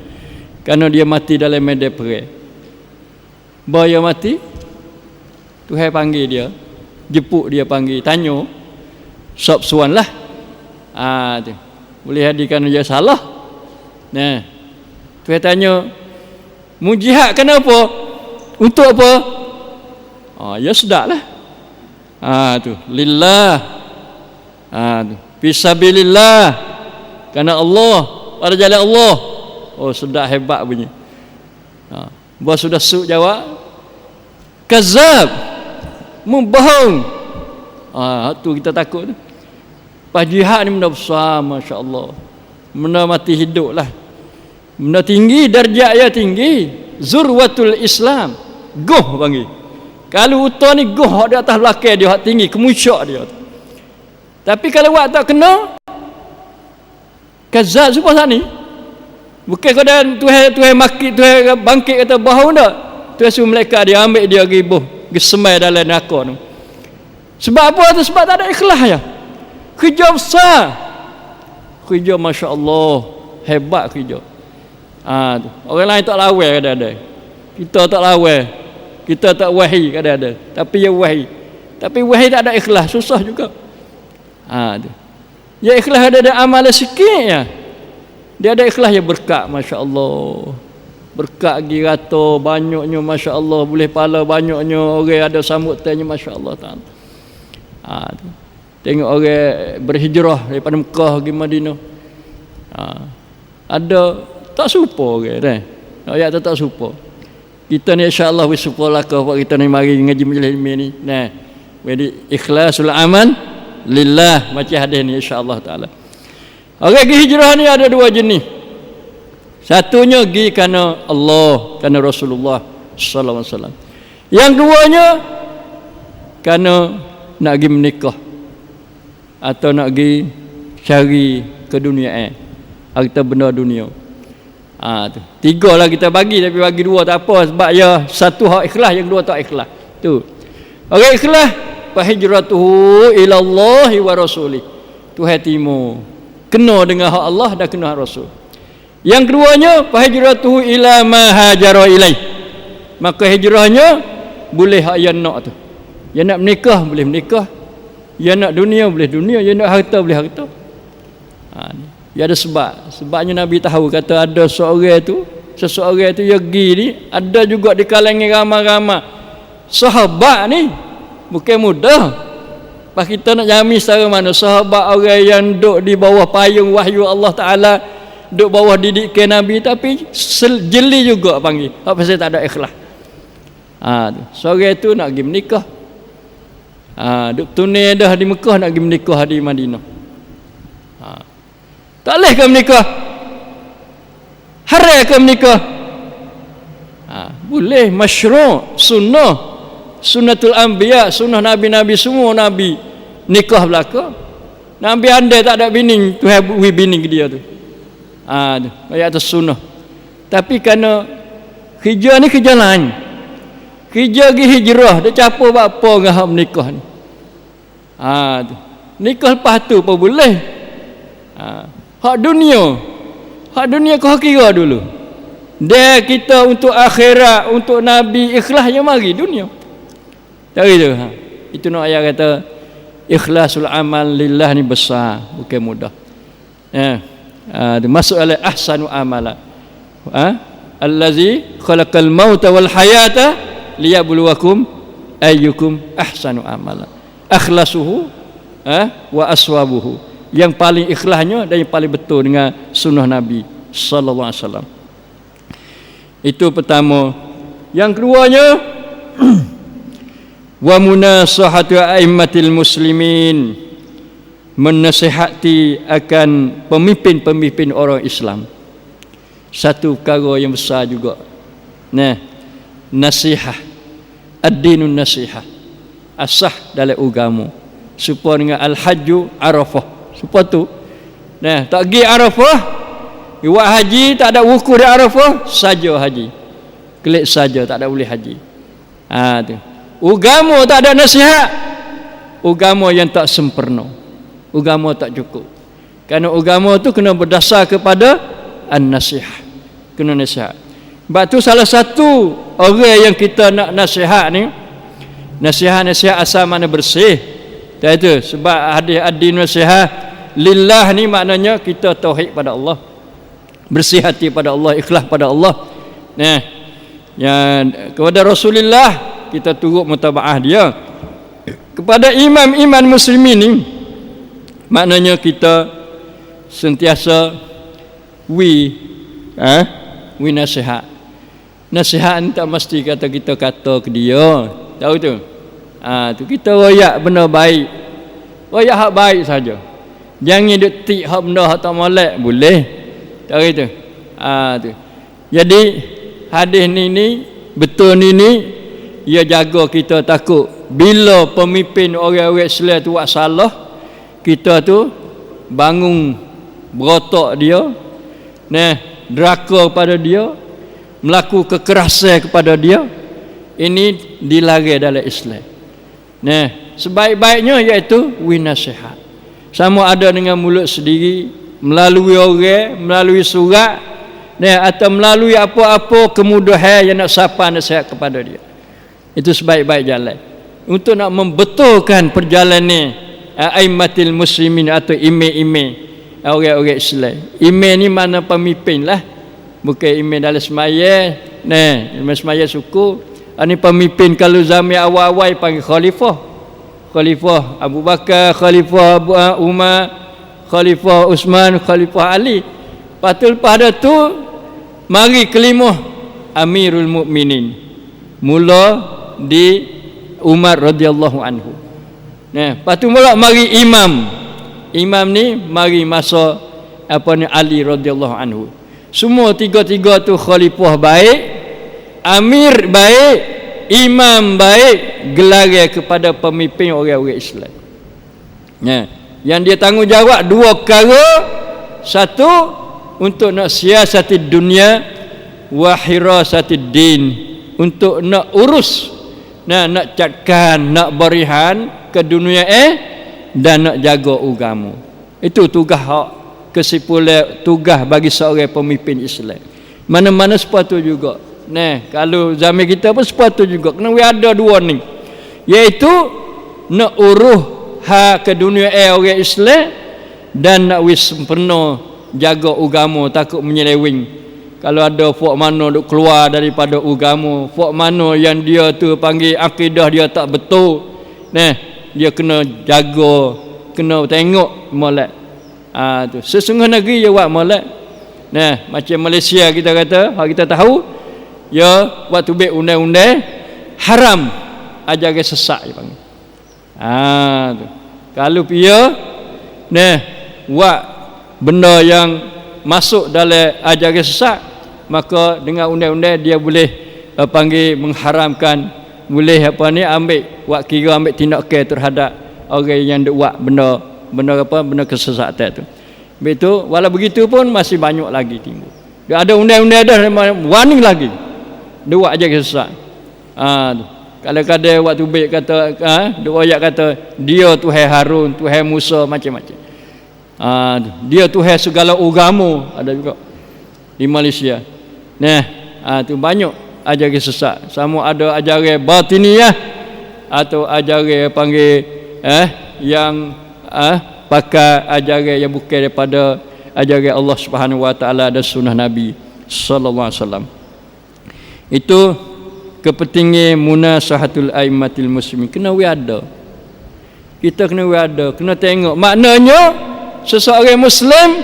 Kerana dia mati dalam medan perang. Dia mati, Tuhan panggil dia, jemput dia, panggil, tanya, sop suan lah. Tu. Boleh hadirkan dia salah. Tuhan tanya, mu jihad kenapa? Untuk apa? Ya sedaklah. Tu lillah. Tu fisabilillah. Kerana Allah, pada jalan Allah. Oh, sedap hebat bunyi. Bos sudah jawab, kazab, mu bohong. Tu kita takut. Pas jihad ni benda besar, masya-Allah. Benda mati hidup lah. Benda tinggi, darjat ya tinggi. Zurwatul Islam. Goh panggil. Kalau utah ni goh di atas belakang dia, hak tinggi, kemuncak dia. Tapi kalau awak tak kena, kazab semua sana ni. Bukan keadaan Tuhan maki, Tuhan bangkit kata bohong tak. Tuhan suruh mereka dia ambil dia pergi buh, pergi semai dalam neraka tu. Sebab apa tu? Sebab tak ada ikhlas ya. Kerja besar. Kerja masya-Allah, hebat kerja. Tu. Orang lain tak lawan kadang-kadang. Kita tak lawan. Kita tak wahi kadang-kadang. Tapi ya wahi. Tapi wahi tak ada ikhlas, susah juga. Tu. Ya ikhlas ada amalan sikit ya. Dia ada ikhlas ya berkat, masya-Allah. Berkat lagi rata banyaknya, masya-Allah, boleh pahala banyaknya, orang ada sambutannya, masya-Allah taala. Tu. Tengok orang berhijrah daripada Mekah pergi Madinah. Ada tak serupa orang kan. Ayat tu tak serupa. Kita ni insya-Allah wis serupa lah kau kita ni mari ngaji majlis ilmu ni. Nah, jadi ikhlasul amal lillah macam hadis ni insya-Allah taala. Orang pergi hijrah ni ada dua jenis. Satunya pergi kerana Allah, kerana Rasulullah sallallahu alaihi wasallam. Yang duanya kerana nak pergi menikah atau nak pergi cari keduniaan atau benda dunia. Tu. Tiga lah kita bagi, tapi bagi dua tak apa sebab ya satu hak ikhlas, yang dua tak ikhlas. Tu. Orang ikhlas fa hijratuhu ila Allah wa rasulih. Tuhan timur. Kena dengan hak Allah dan kena hak Rasul. Yang keduanya fa hijratuhu ila ma hajara ilaih. Maka hijrahnya boleh hak yang nak tu. Yang nak menikah boleh menikah. Yang nak dunia boleh dunia, yang nak harta boleh harta. Dia ada sebab. Sebabnya Nabi tahu kata ada seseorang tu yang pergi ni, ada juga di kalangan ramai-ramai sahabat ni bukan mudah. Pas kita nak jamin secara mana sahabat orang yang duduk di bawah payung wahyu Allah Taala, duduk bawah didikan Nabi, tapi jeli juga panggil. Apa saya tak ada ikhlas. Seorang tu nak pergi menikah. Duk tunai dah di Mekah, nak pergi menikah di Madinah. Tak boleh ke menikah? Haram ke menikah? Boleh, masyru', sunnah. Sunnatul anbiya, sunnah nabi-nabi, semua nabi nikah belaka. Nabi andai tak ada bini, Tuhan beri bini ke dia tu. Ayat atas sunnah. Tapi kerana kerja ni kerja lain. Kerja pergi hijrah, dia capur apa dengan hak menikah ni. Tu. Nikah lepas tu pun boleh. Hak dunia kau kira dulu. Dia kita untuk akhirat, untuk Nabi, ikhlas yang mari dunia. Cari tu. Itu nak ayat kata ikhlasul amal lillah ni besar, bukan mudah. Masuk oleh ahsanu amala. Allazi khalaqal mauta wal hayata liyabluwakum ayyukum ahsanu amala. Akhlasuhu wa aswabuhu. Yang paling ikhlasnya dan yang paling betul dengan sunnah Nabi sallallahu alaihi wasallam. Itu pertama. Yang keduanya wa munasahatu a'immatil muslimin, menasihati akan pemimpin-pemimpin orang Islam. Satu perkara yang besar juga. Nasihat. Ad-dinun nasihat. Asah dalam agama. Supaya dengan al-hajju Arafah. Supaya tu. Tak pergi Arafah, buat haji tak ada wukuf di Arafah, saja haji. Klik saja, tak ada boleh haji. Tu. Agama tak ada nasihat, agama yang tak sempurna, agama tak cukup. Kerana agama tu kena berdasar kepada an-nasihat, kena nasihat. Sebab tu salah satu orang yang kita nak nasihat ni, nasihat asal mana bersih. Itu sebab hadis ad-din nasihat lillah ni maknanya kita tauhid pada Allah. bersih hati pada Allah, ikhlas pada Allah. Nah, yang kepada Rasulullah kita turut mutabaah dia. Kepada imam-imam muslimin ni maknanya kita sentiasa wi nasihat. Nasihat ni tak mesti kata kita kata ke dia. Tahu tu? Tu kita royak benda baik. Royak hak baik saja. Jangan duk tik hak benda hak tak molek, boleh. Tahu itu? Tu. Jadi hadis ni betul ni ia jaga kita takut bila pemimpin orang-orang Islam tu buat salah, kita tu bangun berotak dia, deraka pada dia, melakukan kekerasan kepada dia. Ini dilarang dalam Islam. Sebaik-baiknya iaitu nasihat. Sama ada dengan mulut sendiri, melalui orang, melalui surat, atau melalui apa-apa kemudahan yang nak sapa nasihat kepada dia. Itu sebaik-baik jalan untuk nak membetulkan perjalanan aimatil muslimin atau imam-imam orang-orang Islam. Imam ni mana pemimpin lah, bukan imam dalam semaya. Imam semaya suku. Ini pemimpin kalau zaman awal-awal panggil khalifah. Khalifah Abu Bakar, Khalifah Umar, Khalifah Uthman, Khalifah Ali. Lepas ada tu mari kelima Amirul Mukminin. Mula di Umar radhiyallahu anhu. Lepas tu mula mari imam. Imam ni mari masa Ali radhiyallahu anhu. Semua tiga-tiga tu khalifah baik, amir baik, imam baik, gelar kepada pemimpin orang-orang Islam. Yang dia tanggungjawab dua perkara. Satu, untuk nak siasati dunia, wa hirasati din, untuk nak urus, nak catkan, nak berihan ke dunia dan nak jaga agama. Itu tugas hak kesimpulan tugas bagi seorang pemimpin Islam. Mana-mana sepatu juga. Kalau zaman kita pun sepatu juga. Kena ada dua ni. Iaitu nak uruh ke dunia orang Islam dan nak sempurna jaga agama, takut menyeleweng. Kalau ada fok mana duk keluar daripada agama, fok mana yang dia tu panggil akidah dia tak betul, dia kena jaga, kena tengok molek. Tu sesungguh negeri dia buat molek. Macam Malaysia kita kata, hak kita tahu, ya waktu ber undang-undang haram ajaran sesat dia panggil. Tu. Kalau dia buat benda yang masuk dalam ajaran sesat, maka dengan undang-undang dia boleh panggil mengharamkan, boleh ambil tindakan terhadap orang yang buat benda kesesatan tu. Begitu, walau begitu pun masih banyak lagi timbul. Dia ada undang-undang dah warning lagi. Dia buat ajaran sesat. Kalau kadang waktu baik kata dia ayat kata dia Tuhan Harun, Tuhan Musa, macam-macam. Dia Tuhan segala agama, ada juga di Malaysia. Tu banyak ajaran sesat. Sama ada ajaran batiniyah atau ajaran panggil yang pakai ajaran yang bukan daripada ajaran Allah Subhanahu Wa Taala dan sunnah Nabi sallallahu alaihi wasallam. Itu kepentingan munasahatul aimatil muslimin. Kena ada. Kita kena ada, kena tengok. Maknanya seseorang Muslim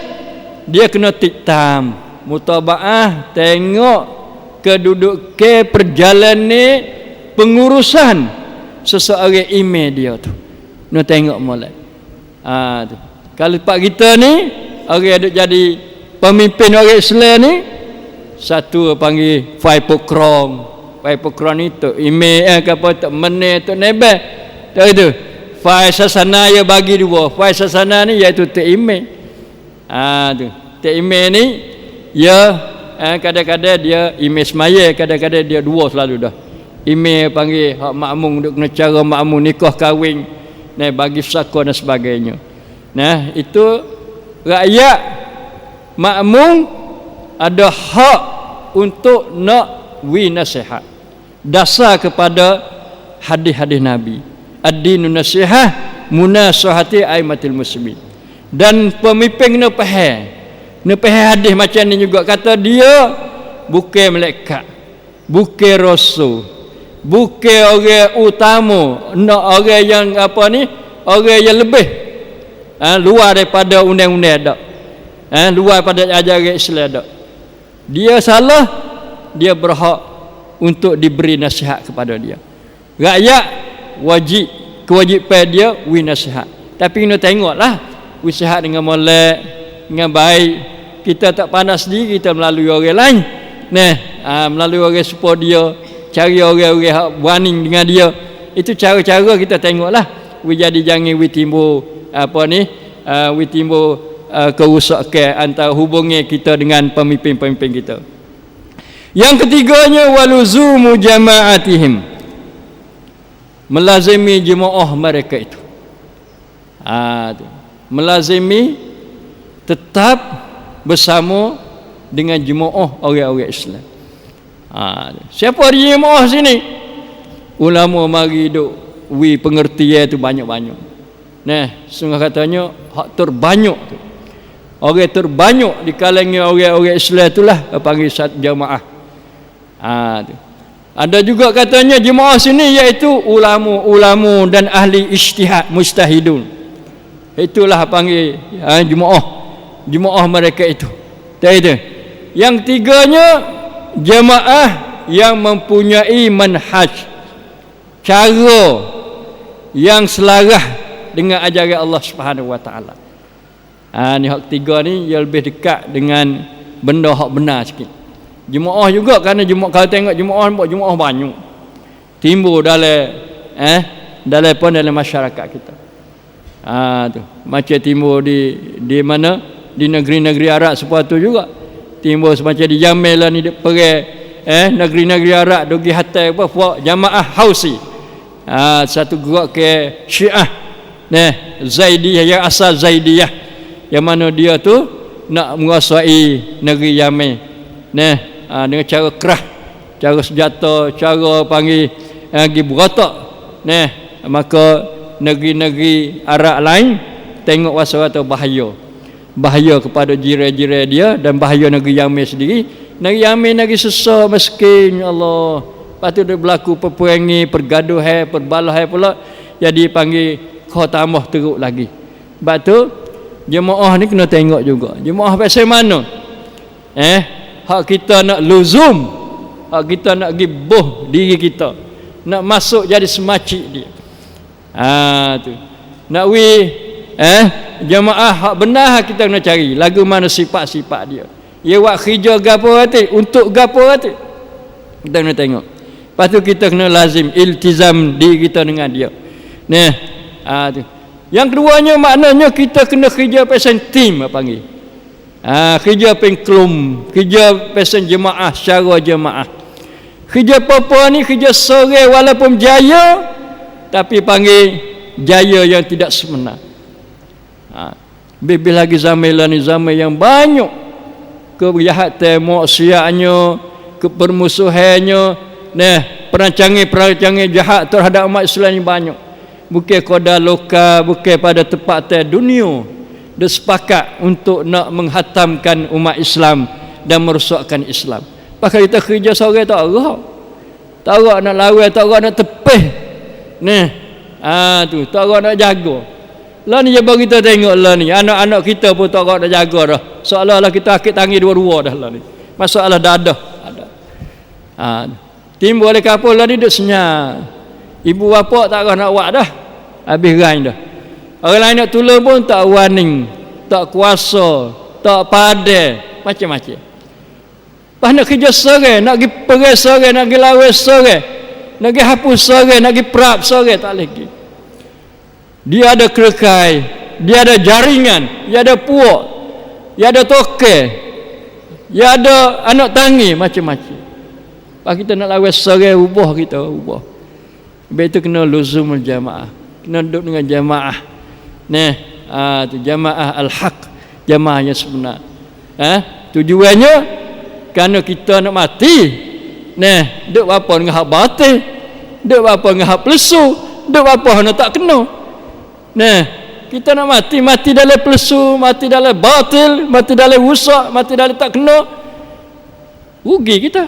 dia kena tiktam, mutabaah, tengok kedudukan perjalanan pengurusan seseorang imam dia tu. Kena tengok molek. Tu. Kalau pak kita ni orang ada jadi pemimpin orang Islam ni, satu panggil Faipokron. Faipokron itu imam apa tak meneh tu nebeh. Tahu itu. Faiz sasana ya bagi dua. Faiz sasana ni iaitu tek imam. Tu. Tek imam ni ya kadang-kadang dia imam semaya, kadang-kadang dia dua selalu dah. Imam panggil hak makmum duk kena cara makmum nikah kahwin, bagi saka dan sebagainya. Itu rakyat makmum ada hak untuk nak nasihat. Dasar kepada hadis-hadis Nabi. Ad-dinu nasihah munasahati aimatil muslimin. Dan pemimpin kena faham hadis macam ni juga, kata dia bukan malaikat, bukan rasul, bukan orang utama, nak orang yang apa ni, orang yang lebih luar daripada undang-undang dak, luar daripada ajaran Islam dak. Dia salah, dia berhak untuk diberi nasihat kepada dia. Rakyat wajib, kewajipan dia wi nasihat. Tapi kena tengoklah nasihat dengan molek, dengan baik. Kita tak panas sendiri, kita melalui orang lain. Melalui orang support dia, cari orang-orang hak berani dengan dia. Itu cara-cara kita tengoklah. Wi jadi jangan wi timbul apa ni, wi timbul kerusakan antara hubungan kita dengan pemimpin-pemimpin kita. Yang ketiganya waluzumu jama'atihim, melazimi jemaah mereka itu. Melazimi tetap bersama dengan jemaah orang-orang Islam. Siapa dia jemaah sini? Ulama mari duk wi pengertian tu banyak-banyak. Sungguh katanya hak terbanyak tu, orang terbanyak di kalangan orang-orang Islam itulah panggil satu jemaah. Ada juga katanya jemaah sini iaitu ulama-ulama dan ahli ijtihad, mujtahidun. Itulah panggil jemaah mereka itu. Itu. Yang tiganya jemaah yang mempunyai manhaj, cara yang selaras dengan ajaran Allah Subhanahu Wa Taala. Ni hak tiga ni yang lebih dekat dengan benda hak benar sikit. Jemaah juga, kerana kalau tengok jemaah banyak timbul dalam masyarakat kita. Tu macam timbul di mana, di negeri-negeri Arab sepatu juga timbul semacam di Jamil lah ni, pergi negeri-negeri Arab dogi hatai apa jamaah Hausi, satu gerak ke Syiah Zaidiyah, yang asal Zaidiyah, yang mana dia tu nak menguasai negeri Yaman dengan cara kerah, cara senjata, cara panggil pergi berotak. Maka negeri-negeri Arab lain tengok wasa-wasa bahaya kepada jiran-jiran dia, dan bahaya negeri Yaman sendiri. Negeri Yaman negeri susah, miskin, ya Allah. Lepas tu dia berlaku peperangan, pergaduhan, perbalahan pula, jadi panggil kau tambah teruk lagi. Sebab tu jemaah ni kena tengok juga jemaah pasal mana. Hak kita nak luzum, hak kita nak gibuh diri kita, nak masuk jadi semacik dia. Tu nak jemaah hak benar kita kena cari lagu mana sifat-sifat dia. Ia buat kerja gapo hati, untuk gapo hati, kita kena tengok. Lepas tu kita kena lazim iltizam diri kita dengan dia. Tu. Yang keduanya maknanya kita kena kerja pasal tim panggil. Kerja pengklum, kerja pasal jemaah, secara jemaah. Kerja apa-apa ni kerja sore walaupun jaya, tapi panggil jaya yang tidak sebenar. Lebih lagi zaman ni zaman yang banyak kejahatan, maksiatnya, kepermusuhannya, perancangan-perancangan jahat terhadap umat Islam ni banyak. Bukan kadar lokal, bukan pada tempatan dunia. Dia sepakat untuk nak menghatamkan umat Islam dan merosakkan Islam. Pasal kita kerja sore tak arah nak lawan, tak arah nak tepih. Tu tak arah nak jaga. Lah ni je bagi kita tengok lah ni, anak-anak kita pun tak arah nak jaga dah. Seolah-olah kita akik tangi dua-dua dah lah ni. Masalah dadah ada. Timbul oleh kapal lah ni duk senyap. Ibu bapa tak arah nak buat dah. Habis rain dah. Orang lain nak tolong pun tak warning, tak kuasa, tak padai, macam-macam. Pas nak kerja sore, nak pergi pergi sore, nak pergi lawan sore, nak pergi hapus sore, nak pergi perap sore, tak lagi. Dia ada kerekai, dia ada jaringan, dia ada puak, dia ada toke, dia ada anak tangi, macam-macam. Pas kita nak lawan sore, ubah kita, ubah. Sebab itu kena luzumul jamaah, kena duduk dengan jamaah. Tu jamaah al-haq, jamaah yang sebenar. Tujuannya kerana kita nak mati. Duk apa dengan hak batil, duk apa dengan hak palsu, duk apa nak tak kena. Kita nak mati dalam pelesu, mati dalam batil, mati dalam rusak, mati dalam tak kena. Rugi kita.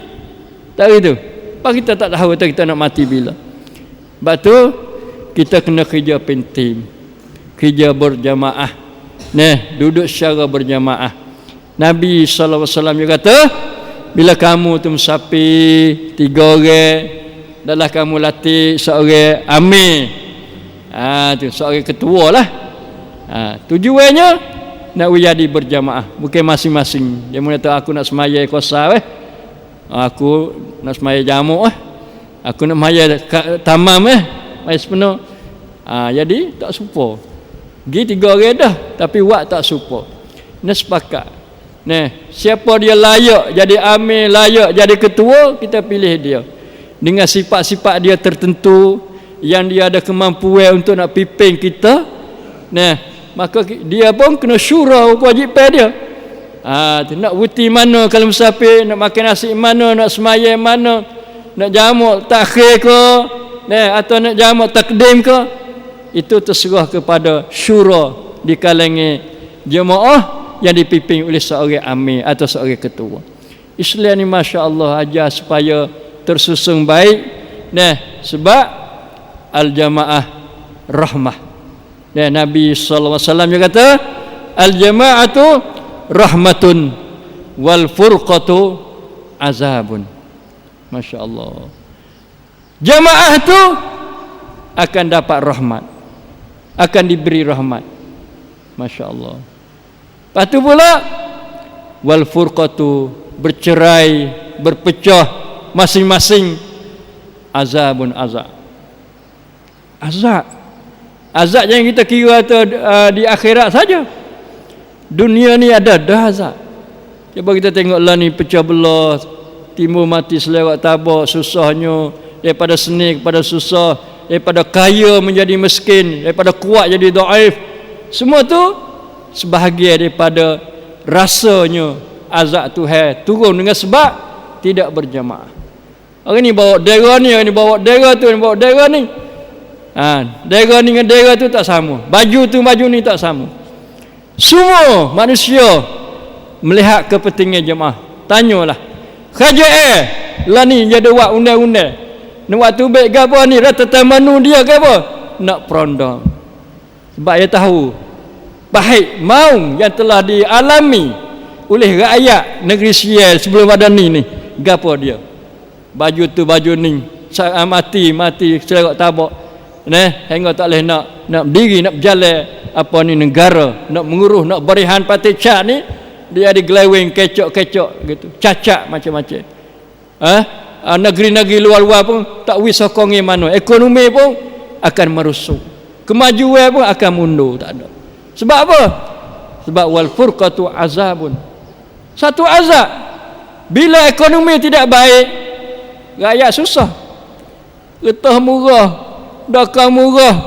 Tak gitu. Sebab kita tak tahu kita nak mati bila. Sebab tu kita kena kerja penting. Kerja berjamaah. Duduk secara berjamaah. Nabi SAW juga kata, bila kamu tu musafir 3 orang, adalah kamu latih seorang amir. Tu seorang ketua lah. Tujuannya nak jadi berjamaah, bukan masing-masing. Dia mula tahu aku nak semaya kosa aku nak semaya jamu aku nak semaya tamam mai sepenuh. Jadi tak serupa. Gi 3 orang dah tapi buat tak serupa. Sepakat. Siapa dia layak jadi amir, layak jadi ketua, kita pilih dia. Dengan sifat-sifat dia tertentu yang dia ada kemampuan untuk nak pimpin kita. Maka dia pun kena syura kewajipan dia. Nak wuti mana kalau musafir, nak makan nasi mana, nak semaya mana, nak jamak takhir ke, atau nak jamak takdim ke, itu terserah kepada syura di kalangan jemaah yang dipimpin oleh seorang amir atau seorang ketua. Islam ni masya-Allah ajar supaya tersusun baik. Sebab al-jamaah rahmah. Nabi sallallahu alaihi wasallam juga kata, al-jama'atu rahmatun wal furqatu azabun. Masya-Allah. Jamaah tu akan dapat rahmat, akan diberi rahmat. Masya-Allah. Lepas tu pula wal furqatu, bercerai, berpecah masing-masing, azabun, azab. Azab yang kita kira tu di akhirat saja. Dunia ni ada dah azab. Cuba kita tengoklah ni pecah belah, timbul mati selewat tabak, susahnya daripada seni kepada susah, daripada kaya menjadi miskin, daripada kuat jadi dhaif. Semua tu sebahagian daripada rasanya azab Tuhan turun dengan sebab tidak berjamaah. Orang ni bawa dera ni, orang ni bawa dera tu, orang ni bawa dera ni. Dera ni dengan dera tu tak sama. Baju tu baju ni tak sama. Semua manusia melihat kepentingan jemaah. Tanyalah. Kerajaan lah ni jadi buat undang-undang. Nak buat tubik ke apa ni? Rata tamanu dia ke apa? Nak perondong. Sebab dia tahu baik maung yang telah dialami oleh rakyat negeri Sial sebelum ada ni gapo dia. Baju tu baju ni mati serok tabak. Hingga tak boleh nak berdiri, nak berjalan apa ni negara, nak mengurus, nak berihan parti cat ni, dia ada gelawing kecok-kecok gitu, cacat macam-macam. Negeri-negeri luar-luar pun tak wis sokongi mana, ekonomi pun akan merosot, kemajuan pun akan mundur, tak ada. Sebab apa? Sebab wal furqatu azabun, satu azab. Bila ekonomi tidak baik, rakyat susah, getah murah, dakang murah,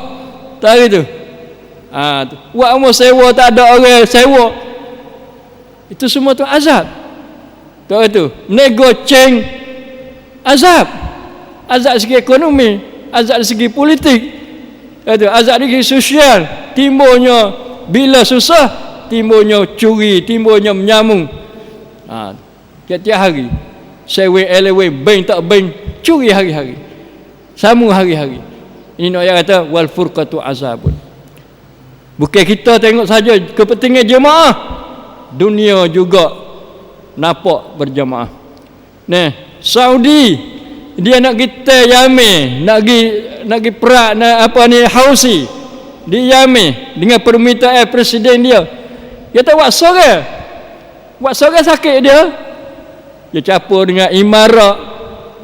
tak gitu. Buat umur sewa tak ada orang sewa, itu semua tu azab. Tak itu nego ceng, azab dari segi ekonomi, azab dari segi politik, azab dari segi sosial. Timbulnya bila susah, timbulnya curi, timbulnya menyamung. Tiap-tiap hari sewa elewe bank tak bank, curi hari-hari, samu hari-hari. Ini nak kata wal furqatu azabun. Bukan kita tengok saja kepentingan jemaah, dunia juga nampak berjamaah. Saudi dia nak kita Yamen, nak pergi perak Houthi di Yamen dengan permintaan presiden dia. Dia tak buat sorang sakit dia. Dia campur dengan Imarat,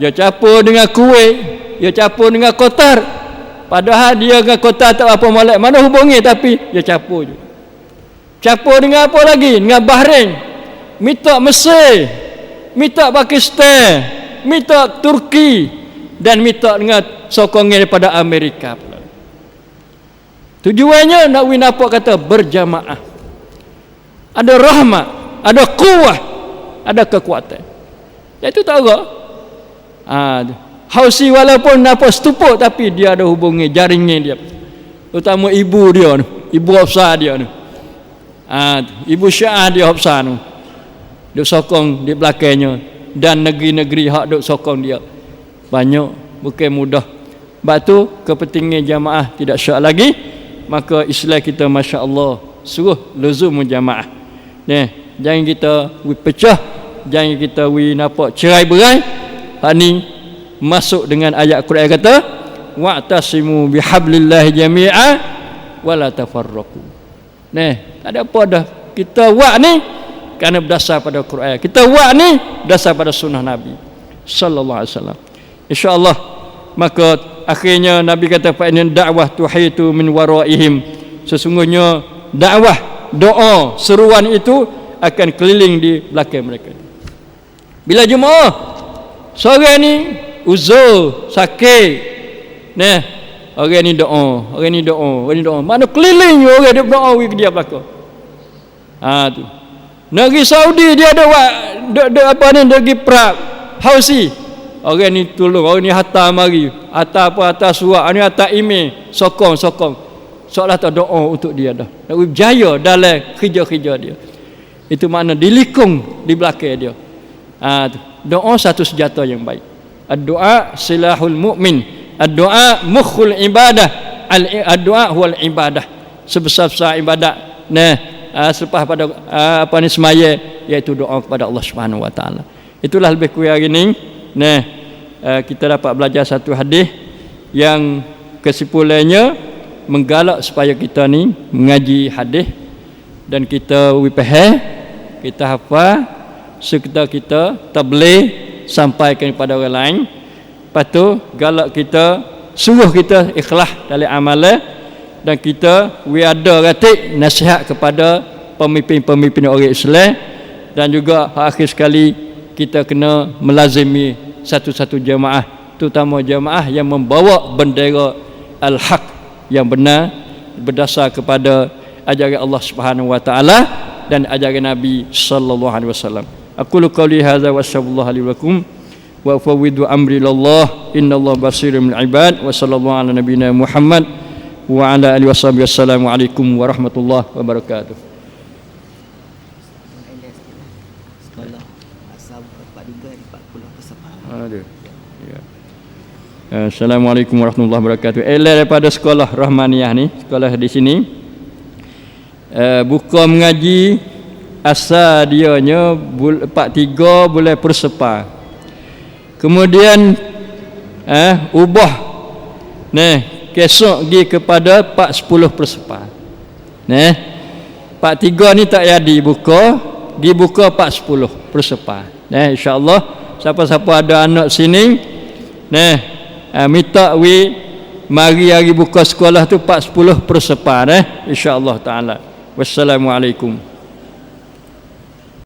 dia campur dengan Kuwait, dia campur dengan Qatar. Padahal dia dengan kota tak apa molek, mana hubungi, tapi dia campur je. Campur dengan apa lagi? Dengan Bahrain, minta Mesir, minta Pakistan, minta Turki, dan minta dengan sokongan daripada Amerika pula. Tujuannya nak nampak kata berjamaah. Ada rahmat, ada kuah, ada kekuatan. Itu tak ada. Houthi walaupun nampak stupuk, tapi dia ada hubungi jaringnya dia, terutama ibu dia, ibu Hafsah dia tu. Ibu Syiah dia Hafsah tu. Duk sokong di belakangnya dan negeri-negeri hak duk sokong dia. Banyak, bukan mudah. Sebab tu kepentingan jamaah tidak syak lagi, maka Islam kita masya-Allah suruh luzum jamaah. Jangan kita pecah, jangan kita nampak cerai-berai. Hak ni masuk dengan ayat Quran kata wa'tasimu bihablillahi jami'a wala tafarraqu. Tak ada apa dah. Kita buat ni kerana berdasar pada Quran. Kita buat ni berdasar pada sunnah Nabi sallallahu alaihi wasallam. Insya-Allah maka akhirnya Nabi kata fa inna da'wah tuhitu min waraihim. Sesungguhnya dakwah, doa, seruan itu akan keliling di belakang mereka. Bila jemaah seorang ni uzur, sakit, orang ni doa, orang ni doa, orang ni doa. Mana keliling orang dia doa ke dia belakang. Tu. Negeri Saudi dia ada apa ni, negeri Perak, Hausi. Orang ni tolong, orang ni hantar mari, hantar apa, hantar surat, ni hantar email, sokong. Seolah tak doa untuk dia dah. Nak berjaya dalam kerja-kerja dia. Itu makna dilikung di belakang dia. Doa satu senjata yang baik. Ad-doa silahul mu'min. Ad-doa mukhul ibadah. Ad-doa huwal ibadah. Sebesar-besar ibadat. Selepas pada semaya, iaitu doa kepada Allah Subhanahu wa taala. Itulah lebih kurang hari ini. Kita dapat belajar satu hadis yang kesimpulannya menggalak supaya kita ni mengaji hadis dan kita faham, kita hafal, serta kita tabligh sampaikan kepada orang lain. Lepas tu galak kita, suruh kita ikhlas dalam amalan, dan kita ada ratik nasihat kepada pemimpin-pemimpin orang Islam, dan juga akhir sekali kita kena melazimi satu-satu jamaah, terutama jamaah yang membawa bendera al-haq yang benar berdasar kepada ajaran Allah Subhanahu wa taala dan ajaran Nabi sallallahu alaihi wasallam. Aqulu qouli hadza wa sallallahu alaihi wasallam wa fawwidu amri lillah innallaha basirun bil ibad wa sallallahu ala nabiyyina Muhammad wa ala alihi washabihi. Wassalamu alaikum warahmatullahi wabarakatuh. Assalamualaikum warahmatullahi wabarakatuh. Daripada sekolah Rahmaniyah ni, sekolah di sini, buka mengaji asal dianya 43 bulan Persepah. Kemudian ubah kesok pergi kepada 4-10 Persepah. 43 ni tak jadi buka, dibuka 4-10 Persepah. Insya-Allah siapa-siapa ada anak sini minta mari hari buka sekolah tu 4-10 Persepah insya-Allah taala. Wassalamualaikum.